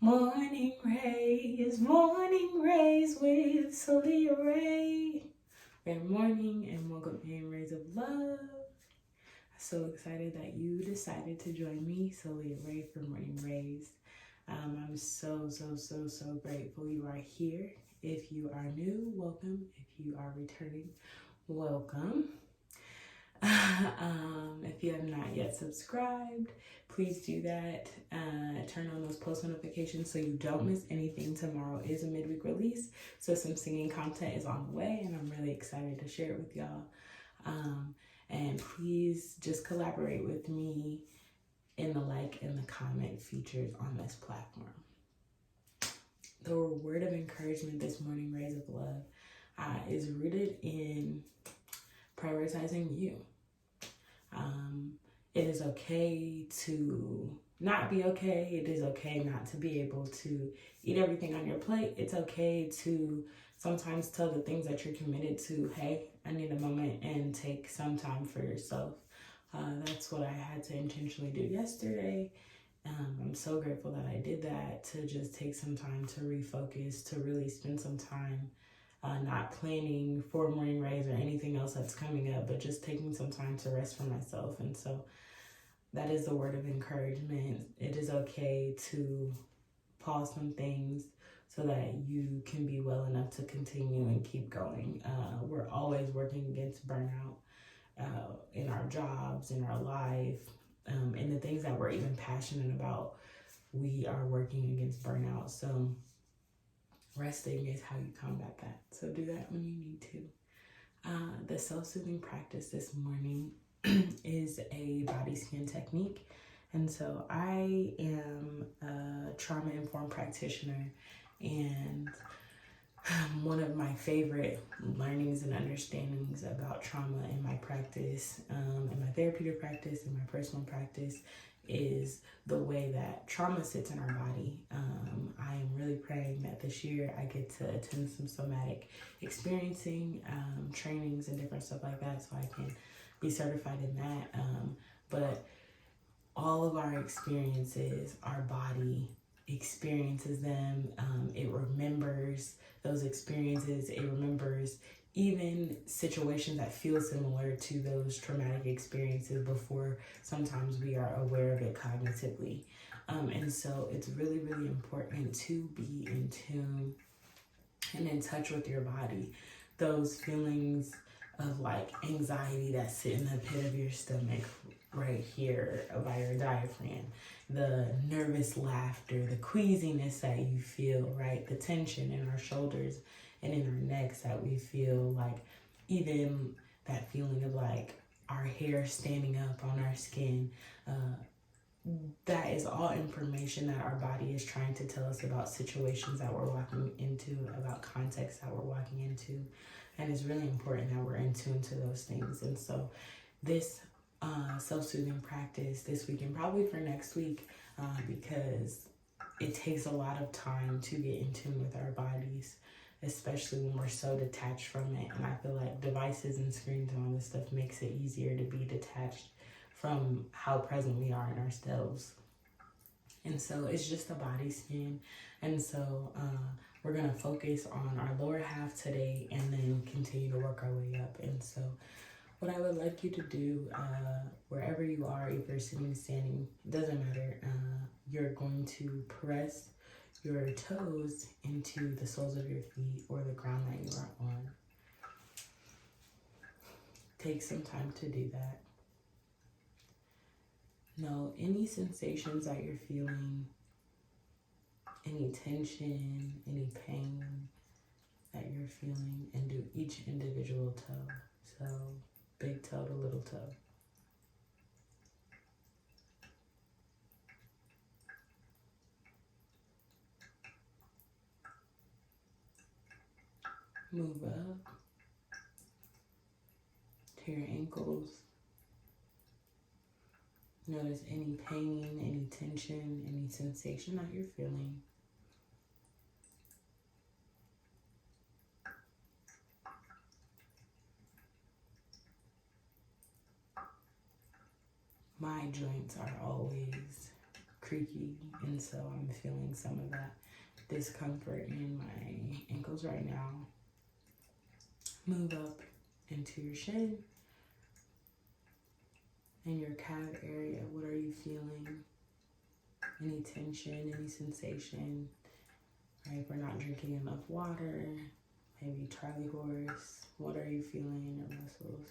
Morning Raez, morning Raez with Soulliaa Rae. Good morning and welcome in Rays of Love. I'm so excited that you decided to join me, Soulliaa Rae, for Morning Raez. I'm so grateful you are here. If you are new, welcome. If you are returning, welcome. If you have not yet subscribed, please do that. Turn on those post notifications so you don't miss anything. Tomorrow is a midweek release, so some singing content is on the way, and I'm really excited to share it with y'all. And please just collaborate with me in the like and the comment features on this platform. The word of encouragement this morning, Rays of Love, is rooted in prioritizing you. It is okay to not be okay. It is okay not to be able to eat everything on your plate. It's okay to sometimes tell the things that you're committed to, hey, I need a moment, and take some time for yourself. That's what I had to intentionally do yesterday. I'm so grateful that I did that, to just take some time to refocus, to really spend some time not planning for morning Raez or anything else that's coming up, but just taking some time to rest for myself. And so that is the word of encouragement. It is okay to pause some things so that you can be well enough to continue and keep going. We're always working against burnout in our jobs, in our life, in the things that we're even passionate about. We are working against burnout. So resting is how you combat that. So do that when you need to. The self-soothing practice this morning is a body scan technique. And so I am a trauma-informed practitioner, and one of my favorite learnings and understandings about trauma in my practice, in my therapeutic practice, in my personal practice, is the way that trauma sits in our body. I am really praying that this year I get to attend some somatic experiencing trainings and different stuff like that, so I can be certified in that. But all of our experiences, our body experiences them. It remembers those experiences. It remembers even situations that feel similar to those traumatic experiences before sometimes we are aware of it cognitively. And so it's really important to be in tune and in touch with your body. Those feelings of like anxiety that sit in the pit of your stomach right here by your diaphragm, the nervous laughter, the queasiness that you feel, right? The tension in our shoulders and in our necks that we feel, like even that feeling of like our hair standing up on our skin. That is all information that our body is trying to tell us about situations that we're walking into, about context that we're walking into. And it's really important that we're in tune to those things. And so this self-soothing practice this week, and probably for next week, because it takes a lot of time to get in tune with our bodies, especially when we're so detached from it. And I feel like devices and screens and all this stuff makes it easier to be detached from how present we are in ourselves. And so it's just a body scan. And so we're going to focus on our lower half today and then continue to work our way up. And so what I would like you to do, wherever you are, if you're sitting, standing, doesn't matter, you're going to press your toes into the soles of your feet or the ground that you are on. Take some time to do that. Know any sensations that you're feeling, any tension, any pain that you're feeling, and do each individual toe. So big toe to little toe. Move up to your ankles. Notice any pain, any tension, any sensation that you're feeling. My joints are always creaky, and so I'm feeling some of that discomfort in my ankles right now. Move up into your shin and your calf area. What are you feeling? Any tension, any sensation? Right, if we're not drinking enough water, maybe Charlie horse. What are you feeling in your muscles?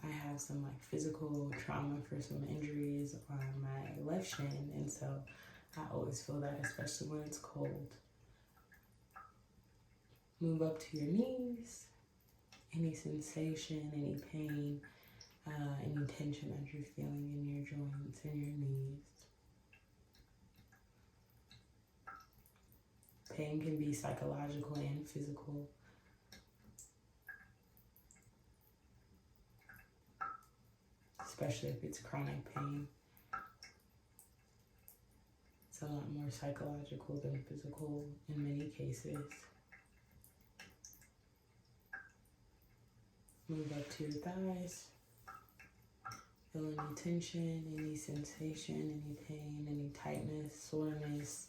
I have some like physical trauma for some injuries on my left shin, and so I always feel that, especially when it's cold. Move up to your knees. Any sensation, any pain, any tension that you're feeling in your joints and your knees. Pain can be psychological and physical. Especially if it's chronic pain. It's a lot more psychological than physical in many cases. Move up to your thighs. Feel any tension, any sensation, any pain, any tightness, soreness.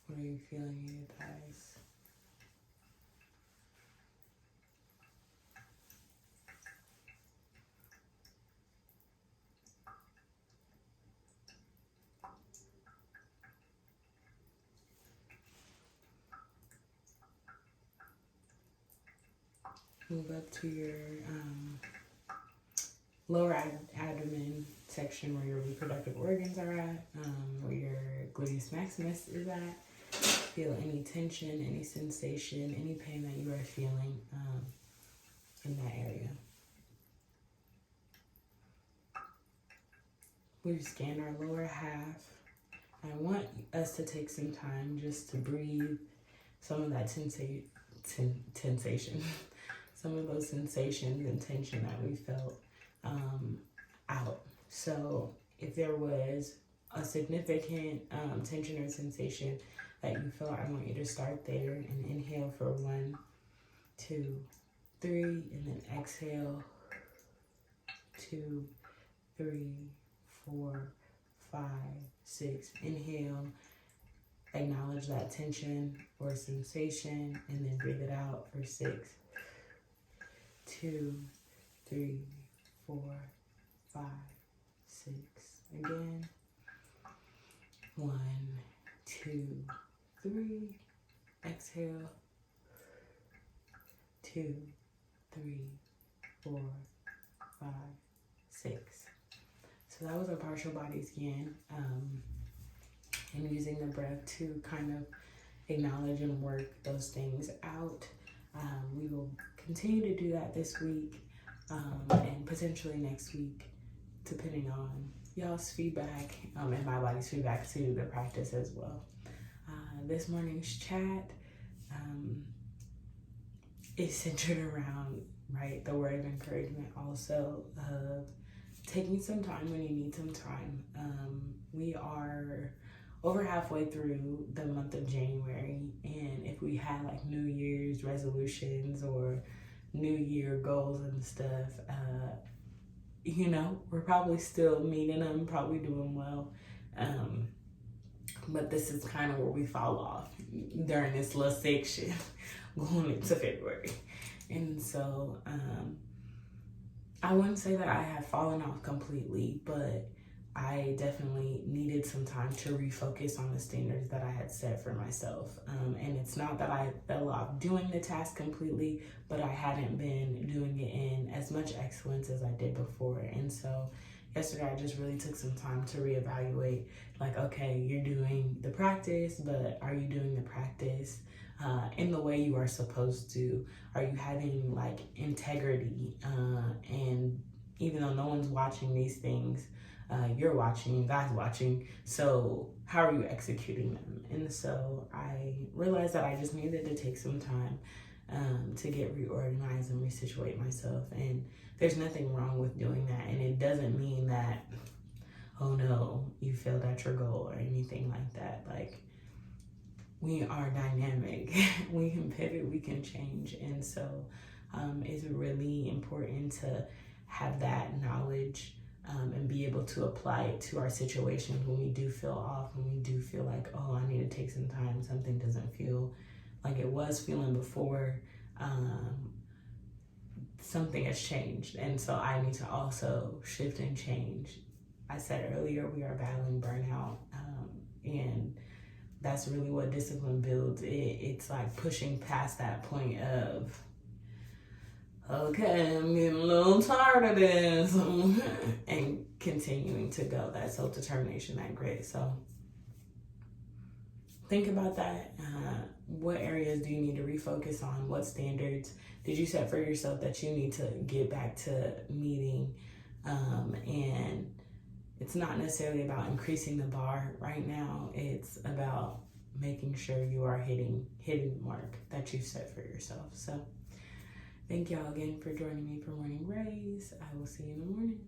What are you feeling in your thighs? Move up to your lower abdomen section where your reproductive organs are at, where your gluteus maximus is at. Feel any tension, any sensation, any pain that you are feeling in that area. We've scanned our lower half. I want us to take some time just to breathe some of that sensation, some of those sensations and tension that we felt out. So if there was a significant tension or sensation that you felt, I want you to start there and inhale for 1, 2, 3, and then exhale 2, 3, 4, 5, 6. Inhale, acknowledge that tension or sensation, and then breathe it out for 6, 2, 3, 4, 5, 6. Again. 1, 2, 3. Exhale. 2, 3, 4, 5, 6. So that was a partial body scan. And using the breath to kind of acknowledge and work those things out. We will continue to do that this week and potentially next week, depending on y'all's feedback and my body's feedback to the practice as well. This morning's chat is centered around, right, the word of encouragement, also of taking some time when you need some time. We are over halfway through the month of January, and if we had like New Year's resolutions or New Year goals and stuff, we're probably still meeting them, probably doing well. But this is kind of where we fall off during this little section going into February. And so I wouldn't say that I have fallen off completely, but I definitely needed some time to refocus on the standards that I had set for myself. And it's not that I fell off doing the task completely, but I hadn't been doing it in as much excellence as I did before. And so yesterday I just really took some time to reevaluate, like, okay, you're doing the practice, but are you doing the practice in the way you are supposed to? Are you having like integrity? And even though no one's watching these things, you're watching, God's watching. So how are you executing them? And so I realized that I just needed to take some time to get reorganized and resituate myself. And there's nothing wrong with doing that. And it doesn't mean that oh no, you failed at your goal or anything like that. Like, we are dynamic. We can pivot, we can change. And so it's really important to have that knowledge and be able to apply it to our situations when we do feel off, when we do feel like, oh, I need to take some time, something doesn't feel like it was feeling before. Something has changed, and so I need to also shift and change. I said earlier, we are battling burnout, and that's really what discipline builds. It's like pushing past that point of, okay, I'm getting a little tired of this, and continuing to go. That self-determination, that grit. So think about that. What areas do you need to refocus on? What standards did you set for yourself that you need to get back to meeting? And it's not necessarily about increasing the bar right now. It's about making sure you are hitting the mark that you set for yourself. So thank y'all again for joining me for Morning Raez. I will see you in the morning.